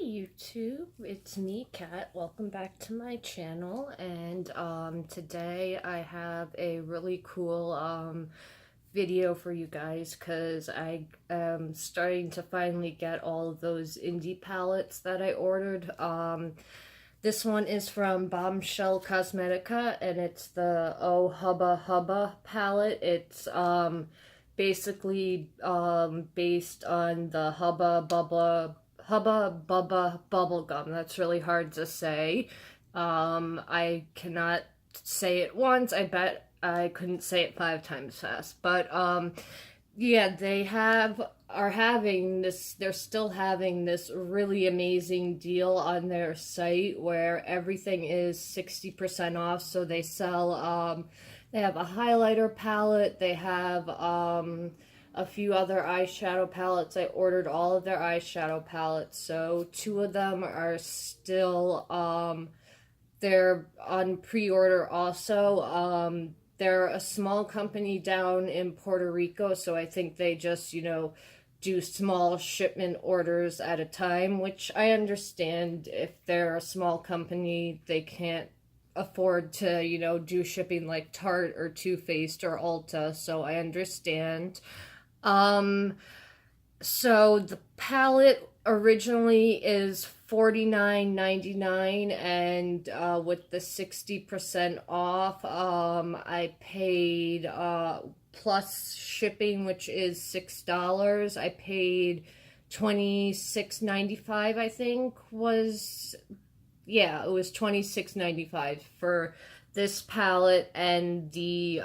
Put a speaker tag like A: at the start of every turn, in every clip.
A: YouTube, it's me, Kat. Welcome back to my channel, and today I have a really cool video for you guys because I am starting to finally get all of those indie palettes that I ordered. This one is from Bombshell Cosmetica, and it's the Oh Hubba Hubba palette. It's basically based on the Hubba Bubba bubblegum. That's really hard to say. I cannot say it once. I bet I couldn't say it 5 times fast. But yeah, they're still having this really amazing deal on their site where everything is 60% off. So they sell they have a highlighter palette, they have a few other eyeshadow palettes. I ordered all of their eyeshadow palettes, so 2 of them are still they're on pre-order also. They're a small company down in Puerto Rico, so I think they just, do small shipment orders at a time, which I understand. If they're a small company, they can't afford to, do shipping like Tarte or Too Faced or Ulta, so I understand. So the palette originally is $49.99, and with the 60% off, I paid plus shipping, which is $6. I paid $26.95, I think was, yeah, it was $26.95 for this palette and the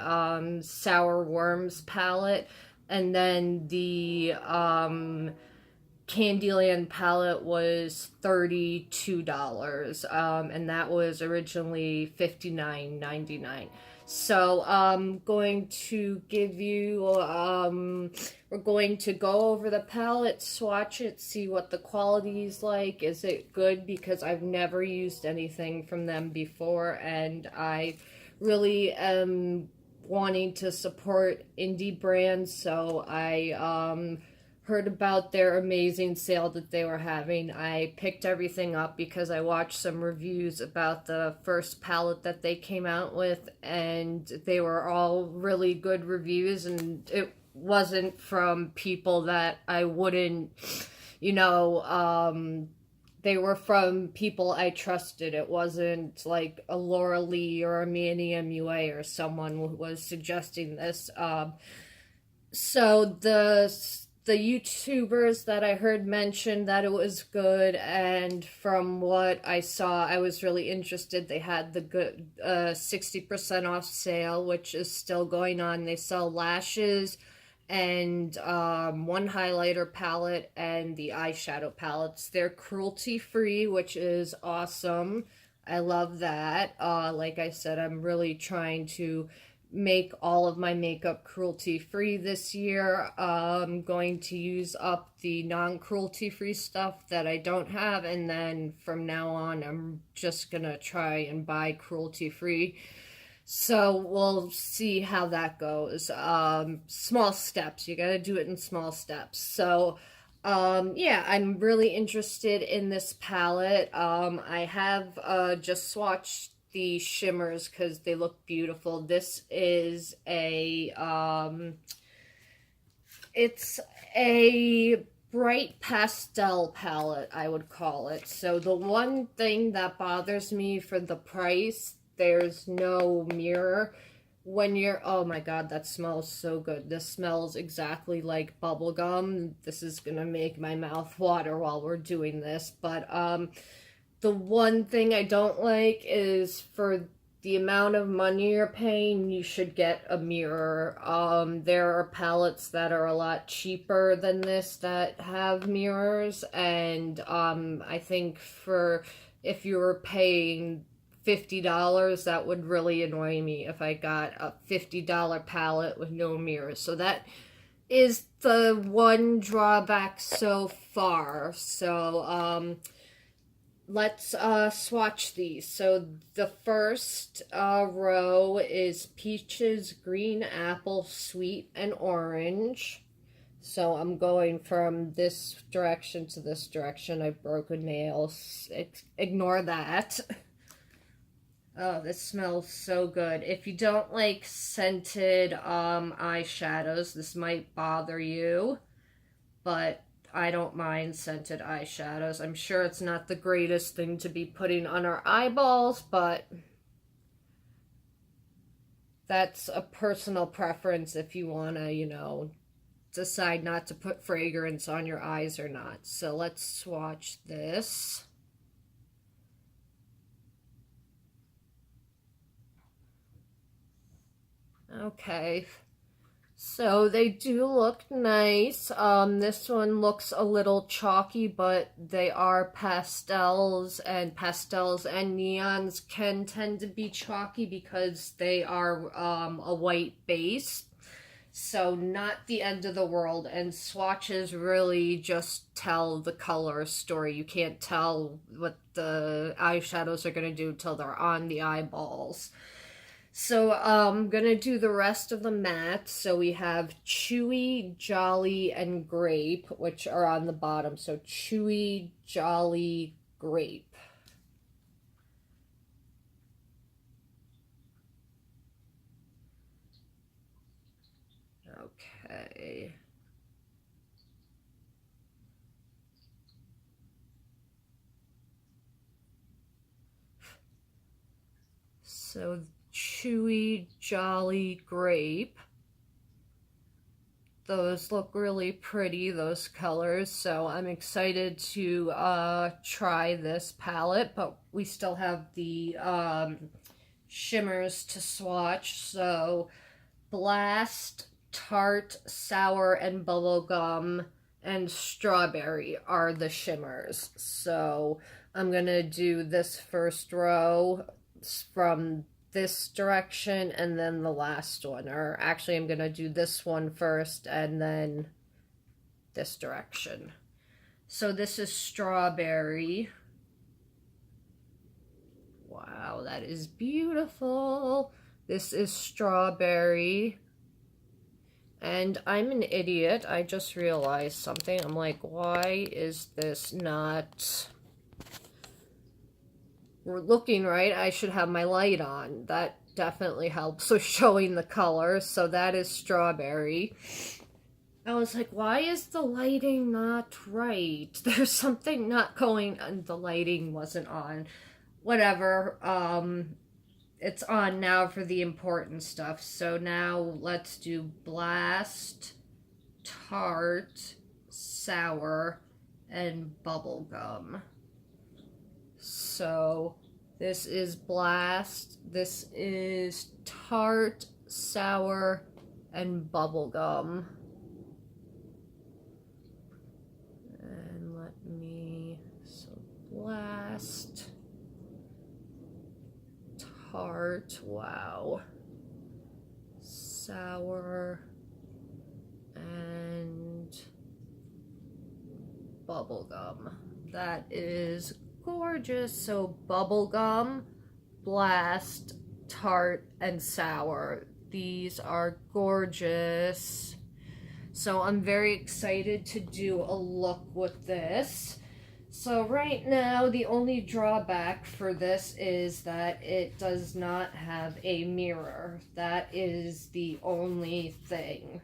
A: Sour Worms palette. And then the Candyland palette was $32, and that was originally $59.99. So I'm going to give you, we're going to go over the palette, swatch it, see what the quality is like. Is it good? Because I've never used anything from them before, and I really am wanting to support indie brands, so I heard about their amazing sale that they were having. I picked everything up because I watched some reviews about the first palette that they came out with, and they were all really good reviews, and it wasn't from people that I wouldn't, they were from people I trusted. It wasn't like a Laura Lee or a Manny MUA or someone who was suggesting this. So the YouTubers that I heard mentioned that it was good, and from what I saw, I was really interested. They had the good 60% off sale, which is still going on. They sell lashes and one highlighter palette and the eyeshadow palettes. They're cruelty free, which is awesome. I love that. Like I said, I'm really trying to make all of my makeup cruelty free this year. I'm going to use up the non-cruelty free stuff that I don't have, and then from now on I'm just gonna try and buy cruelty free. So we'll see how that goes. Small steps. You gotta do it in small steps. So, yeah, I'm really interested in this palette. I have just swatched the shimmers because they look beautiful. This is it's a bright pastel palette, I would call it. So the one thing that bothers me for the price, there's no mirror when you're, oh my god, that smells so good. This smells exactly like bubblegum. This is gonna make my mouth water while we're doing this. But the one thing I don't like is for the amount of money you're paying, you should get a mirror. There are palettes that are a lot cheaper than this that have mirrors, and I think if you were paying $50, that would really annoy me if I got a $50 palette with no mirrors. So that is the one drawback so far. So let's swatch these. So the first row is peaches, green apple, sweet, and orange. So I'm going from this direction to this direction. I've broken nails. Ignore that. Oh, this smells so good. If you don't like scented eyeshadows, this might bother you, but I don't mind scented eyeshadows. I'm sure it's not the greatest thing to be putting on our eyeballs, but that's a personal preference if you want to, you know, decide not to put fragrance on your eyes or not. So let's swatch this. Okay, so they do look nice. This one looks a little chalky, but they are pastels and neons can tend to be chalky because they are a white base. So not the end of the world, and swatches really just tell the color story. You can't tell what the eyeshadows are going to do till they're on the eyeballs. So I'm going to do the rest of the matte. So we have Chewy, Jolly, and Grape, which are on the bottom. So Chewy, Jolly, Grape. Okay. So Chewy, Jolly, Grape. Those look really pretty, those colors, so I'm excited to try this palette, but we still have the shimmers to swatch. So Blast, Tart, Sour, and Bubblegum, and Strawberry are the shimmers. So I'm gonna do this first row from this direction and then the last one, or actually I'm gonna do this one first and then this direction. So this is Strawberry. Wow, that is beautiful. This is Strawberry. And I'm an idiot. I just realized something. I'm like, why is this not looking right? I should have my light on. That definitely helps with showing the color. So that is Strawberry. I was like, why is the lighting not right? There's something not going on. The lighting wasn't on. Whatever. It's on now for the important stuff. So now let's do Blast, Tart, Sour, and Bubblegum. So this is Blast, this is Tart, Sour, and Bubblegum. And so Blast, Tart, wow, Sour, and Bubblegum. That is gorgeous. So Bubblegum, Blast, Tart, and Sour. These are gorgeous. So I'm very excited to do a look with this. So right now, the only drawback for this is that it does not have a mirror. That is the only thing.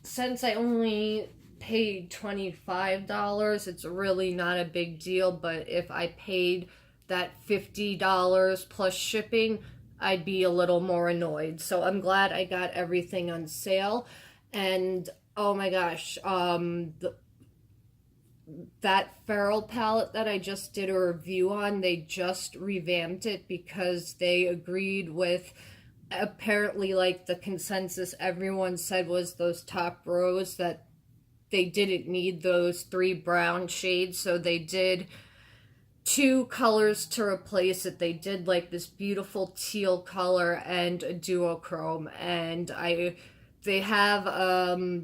A: Since I only paid $25, it's really not a big deal, but if I paid that $50 plus shipping, I'd be a little more annoyed. So I'm glad I got everything on sale. And oh my gosh, that Feral palette that I just did a review on, they just revamped it because they agreed with, apparently, like, the consensus everyone said was those top rows, that they didn't need those 3 brown shades, so they did 2 colors to replace it. They did like this beautiful teal color and a duochrome, and they have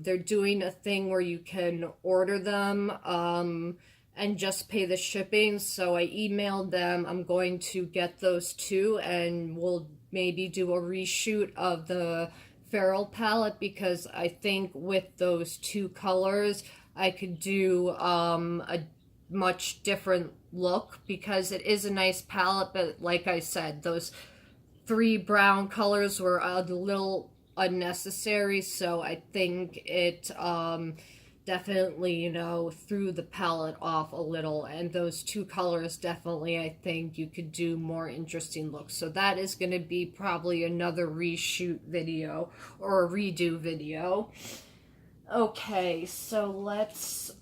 A: they're doing a thing where you can order them and just pay the shipping. So I emailed them. I'm going to get those 2, and we'll maybe do a reshoot of the Feral palette because I think with those two colors I could do a much different look, because it is a nice palette, but like I said, those three brown colors were a little unnecessary, so I think it definitely, you know, threw the palette off a little, and those two colors definitely, I think you could do more interesting looks. So that is going to be probably another reshoot video or a redo video. Okay, so let's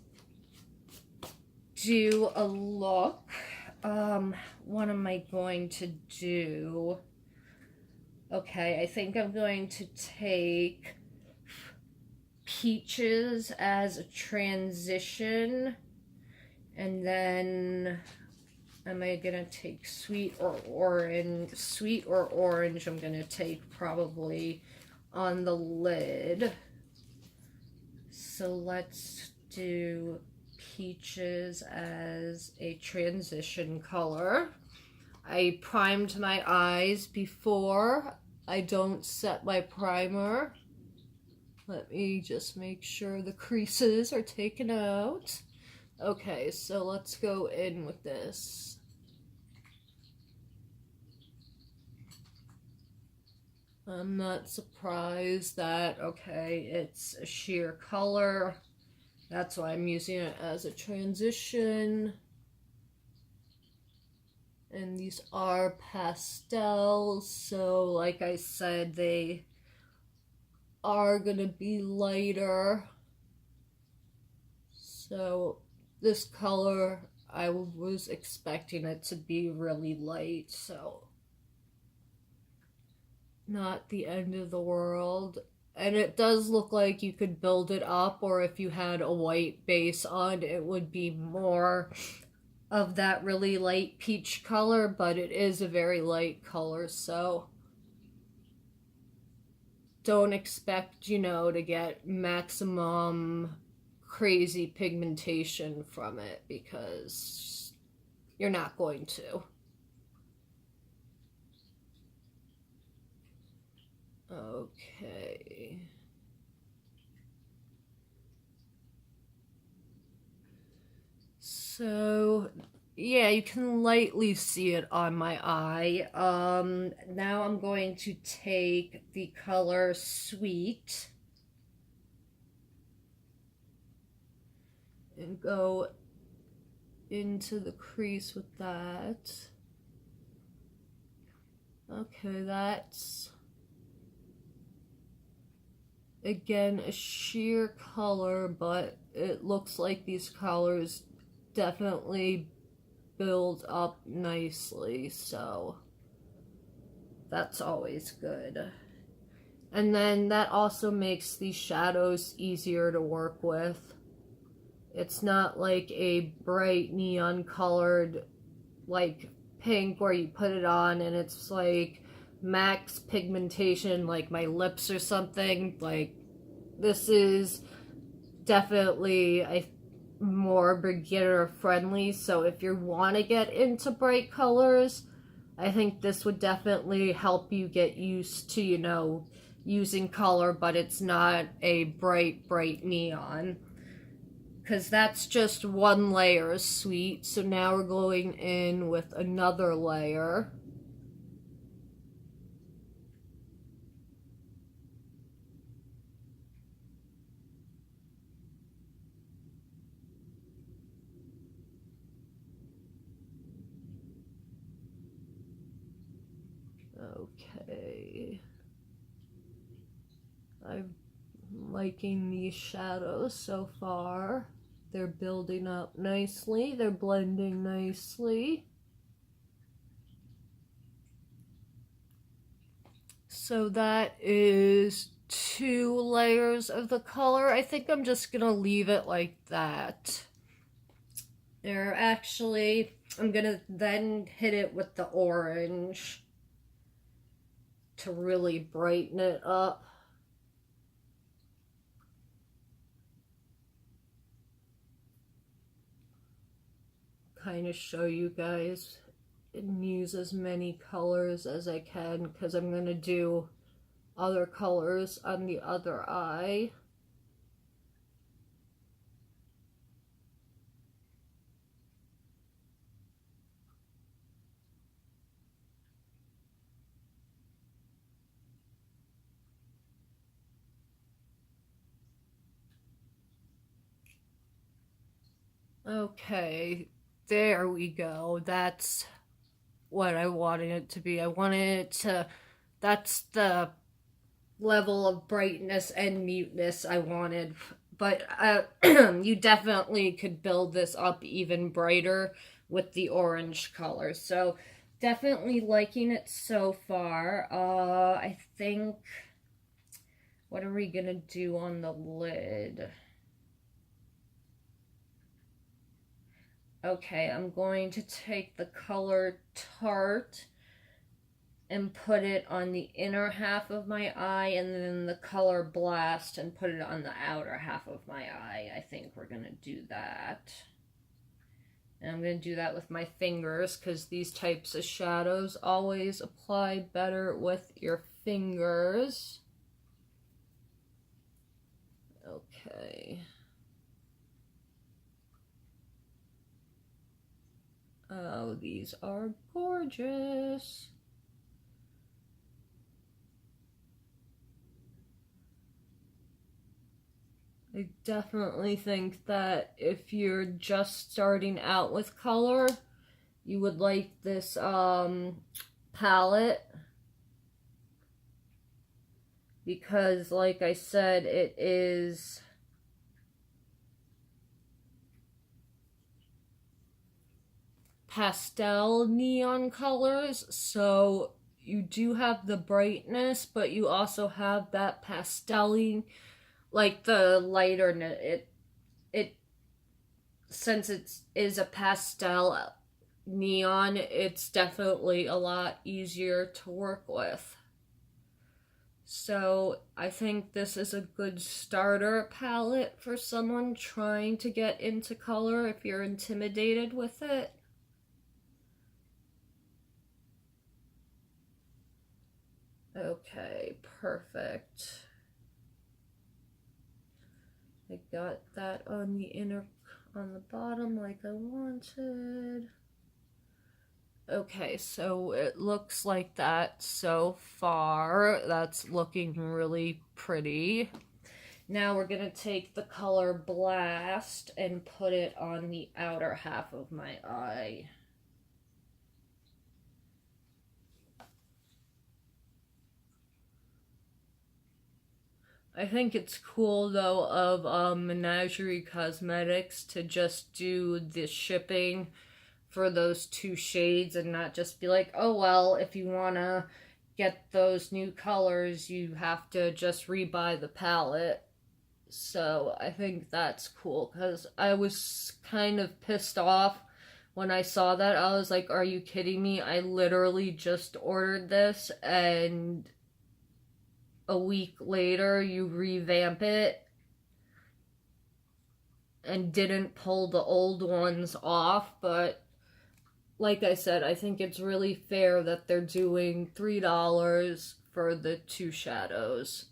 A: do a look. What am I going to do? Okay, I think I'm going to take Peaches as a transition, and then am I gonna take Sweet or Orange? Sweet or Orange I'm gonna take probably on the lid. So let's do Peaches as a transition color. I primed my eyes before. I don't set my primer. Let me just make sure the creases are taken out. Okay, so let's go in with this. I'm not surprised that, okay, it's a sheer color. That's why I'm using it as a transition. And these are pastels, so like I said, they are gonna be lighter. So this color, I was expecting it to be really light, so not the end of the world. And it does look like you could build it up, or if you had a white base on, it would be more of that really light peach color, but it is a very light color, so don't expect, you know, to get maximum crazy pigmentation from it, because you're not going to. Okay. So yeah, you can lightly see it on my eye. Now I'm going to take the color Sweet and go into the crease with that. Okay, that's again a sheer color, but it looks like these colors definitely build up nicely, so that's always good. And then that also makes these shadows easier to work with. It's not like a bright neon colored like pink where you put it on and it's like max pigmentation like my lips or something. Like, this is definitely more beginner friendly, so if you want to get into bright colors, I think this would definitely help you get used to, you know, using color, but it's not a bright neon, because that's just one layer of Sweet. So now we're going in with another layer. Okay, I'm liking these shadows so far. They're building up nicely, they're blending nicely. So that is 2 layers of the color. I think I'm just gonna leave it like that. They're actually, I'm gonna then hit it with the orange to really brighten it up. Kind of show you guys and use as many colors as I can, because I'm going to do other colors on the other eye. Okay, there we go. That's what I wanted it to be. I wanted it to, that's the level of brightness and muteness I wanted. But you definitely could build this up even brighter with the orange color. So definitely liking it so far. I think, what are we gonna do on the lid? Okay, I'm going to take the color Tart and put it on the inner half of my eye, and then the color Blast and put it on the outer half of my eye. I think we're going to do that. And I'm going to do that with my fingers, because these types of shadows always apply better with your fingers. Okay. Oh, these are gorgeous. I definitely think that if you're just starting out with color, you would like this palette, because like I said, it is pastel neon colors, so you do have the brightness, but you also have that pastel-y, like the lighter, it since it is a pastel neon, it's definitely a lot easier to work with. So I think this is a good starter palette for someone trying to get into color if you're intimidated with it. Okay, perfect. I got that on the inner, on the bottom like I wanted. Okay, so it looks like that so far. That's looking really pretty. Now we're going to take the color Blast and put it on the outer half of my eye. I think it's cool though of Menagerie Cosmetics to just do the shipping for those two shades and not just be like, oh well, if you want to get those new colors, you have to just rebuy the palette. So I think that's cool, because I was kind of pissed off when I saw that. I was like, are you kidding me? I literally just ordered this, and a week later you revamp it and didn't pull the old ones off. But like I said, I think it's really fair that they're doing $3 for the two shadows.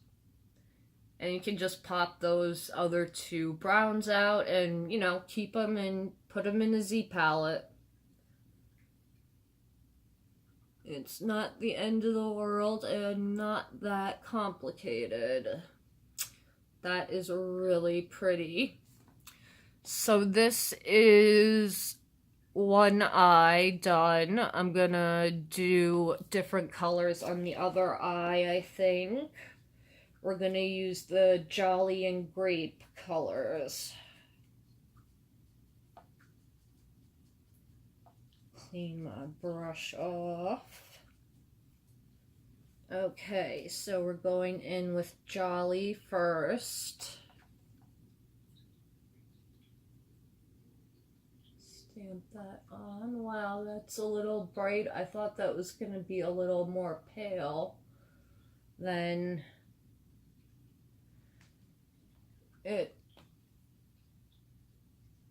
A: And you can just pop those other two browns out and, you know, keep them and put them in a Z palette. It's not the end of the world and not that complicated. That is really pretty. So this is one eye done. I'm gonna do different colors on the other eye, I think. We're gonna use the Jolly and Grape colors. Clean my brush off. Okay, so we're going in with Jolly first. Stamp that on. Wow, that's a little bright. I thought that was going to be a little more pale than it.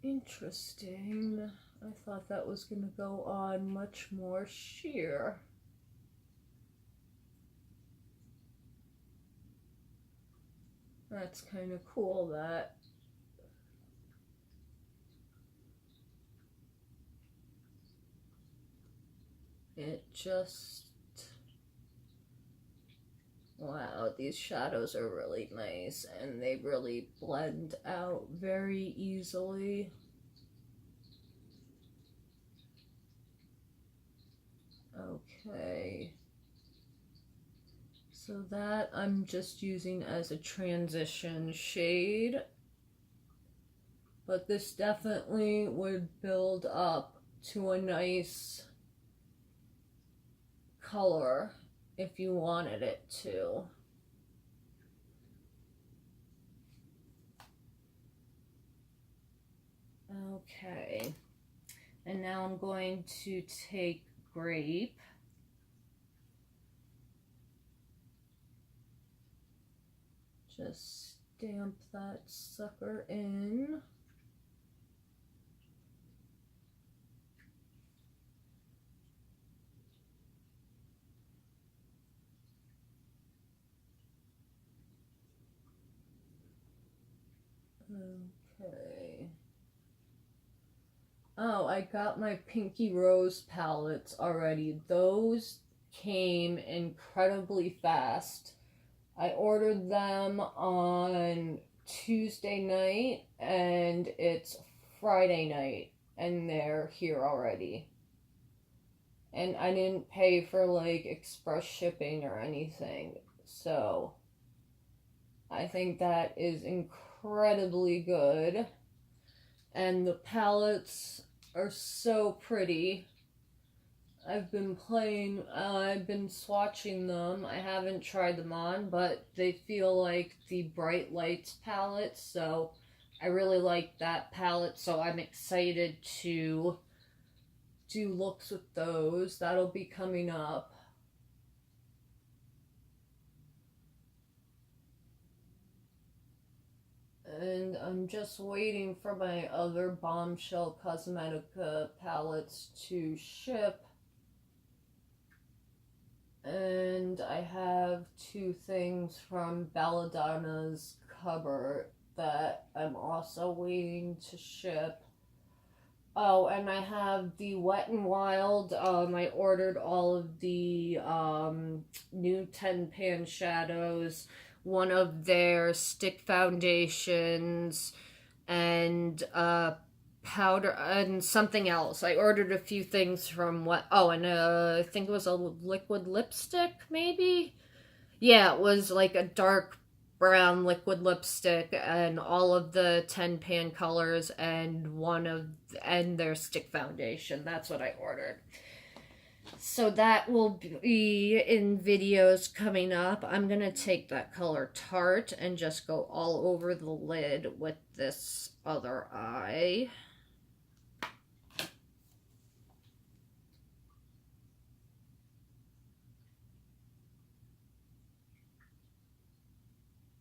A: Interesting. I thought that was going to go on much more sheer. that's kind of cool that it just, wow, these shadows are really nice and they really blend out very easily. Okay. So that I'm just using as a transition shade. But this definitely would build up to a nice color if you wanted it to. Okay. And now I'm going to take Grape. Just stamp that sucker in. Okay. Oh, I got my Pinky Rose palettes already. Those came incredibly fast. I ordered them on Tuesday night and it's Friday night and they're here already. And I didn't pay for like express shipping or anything. So I think that is incredibly good. And the palettes are so pretty. I've been swatching them. I haven't tried them on, but they feel like the Bright Lights palette, so I really like that palette, so I'm excited to do looks with those. That'll be coming up. And I'm just waiting for my other Bombshell Cosmetica palettes to ship. And I have two things from Belladonna's cupboard that I'm also waiting to ship. Oh, and I have the Wet n Wild. I ordered all of the new 10 pan shadows, one of their stick foundations, and powder and something else. I ordered a few things from I think it was a liquid lipstick, maybe? Yeah, it was like a dark brown liquid lipstick and all of the 10 pan colors and their stick foundation. That's what I ordered. So that will be in videos coming up. I'm going to take that color Tart and just go all over the lid with this other eye.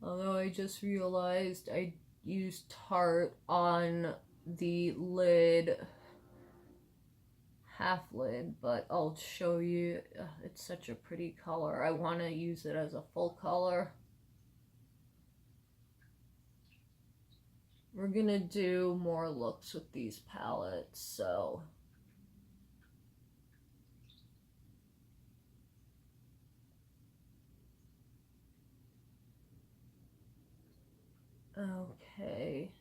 A: Although I just realized I used Tarte on the lid, half lid, but I'll show you. It's such a pretty color. I want to use it as a full color. We're gonna do more looks with these palettes, so. Okay.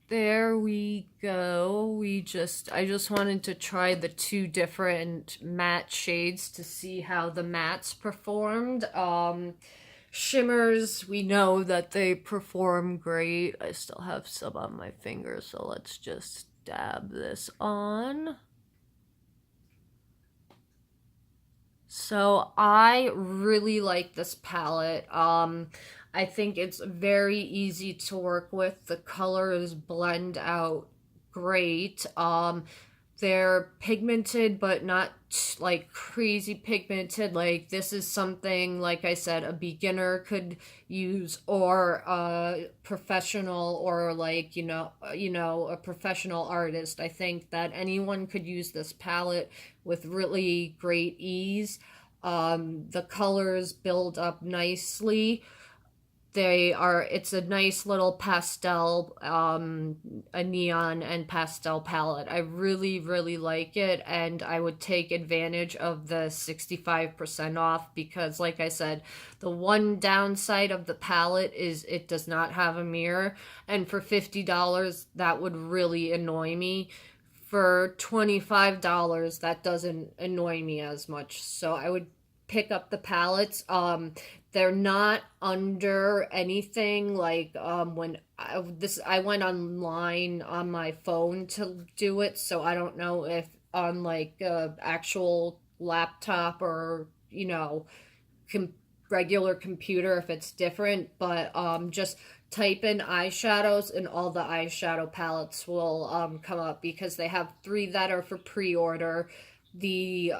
A: There we go. I just wanted to try the two different matte shades to see how the mattes performed. Shimmers, we know that they perform great. I still have some on my fingers, so let's just dab this on. So I really like this palette. I think it's very easy to work with. The colors blend out great. They're pigmented, but not like crazy pigmented. Like this is something, like I said, a beginner could use, or a professional, or like, a professional artist. I think that anyone could use this palette with really great ease. The colors build up nicely. It's a nice little pastel, a neon and pastel palette. I really, really like it, and I would take advantage of the 65% off because, like I said, the one downside of the palette is it does not have a mirror, and for $50, that would really annoy me. For $25, that doesn't annoy me as much, so I would pick up the palettes. They're not under anything like when I went online on my phone to do it, so I don't know if on like actual laptop or com- regular computer if it's different, but just type in eyeshadows and all the eyeshadow palettes will come up because they have 3 that are for pre-order. The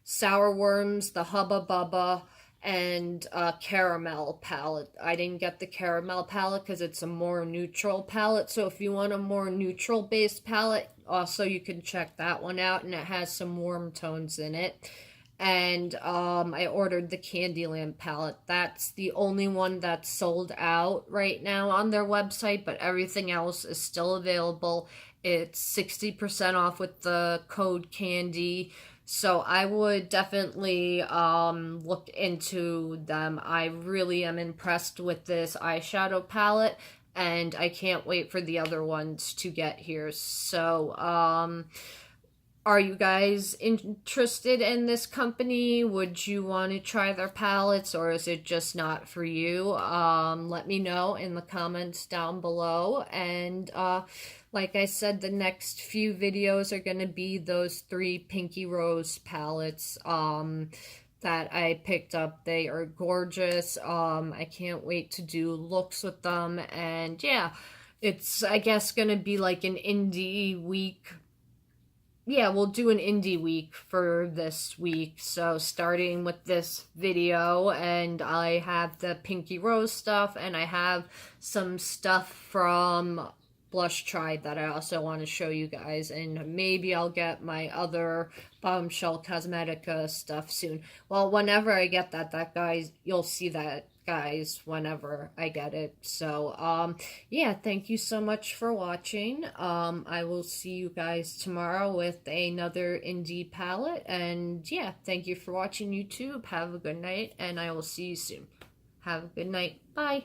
A: Sour Worms, the Hubba Bubba, and Caramel palette. I didn't get the Caramel palette because it's a more neutral palette, so if you want a more neutral based palette, also you can check that one out, and it has some warm tones in it. And I ordered the Candyland palette. That's the only one that's sold out right now on their website, but everything else is still available. It's 60% off with the code CANDY. So I would definitely look into them. I really am impressed with this eyeshadow palette, and I can't wait for the other ones to get here. So, are you guys interested in this company? Would you want to try their palettes, or is it just not for you? Let me know in the comments down below. And like I said, the next few videos are going to be those 3 Pinky Rose palettes that I picked up. They are gorgeous. I can't wait to do looks with them. And yeah, it's, I guess, going to be like an indie week. Yeah, we'll do an indie week for this week. So starting with this video, and I have the Pinky Rose stuff, and I have some stuff from Blush Tribe that I also want to show you guys, and maybe I'll get my other Bombshell Cosmetica stuff soon. Well, whenever I get that guys, you'll see that, guys, whenever I get it. So yeah, thank you so much for watching. I will see you guys tomorrow with another indie palette, and yeah, thank you for watching YouTube. Have a good night, and I will see you soon. Have a good night. Bye.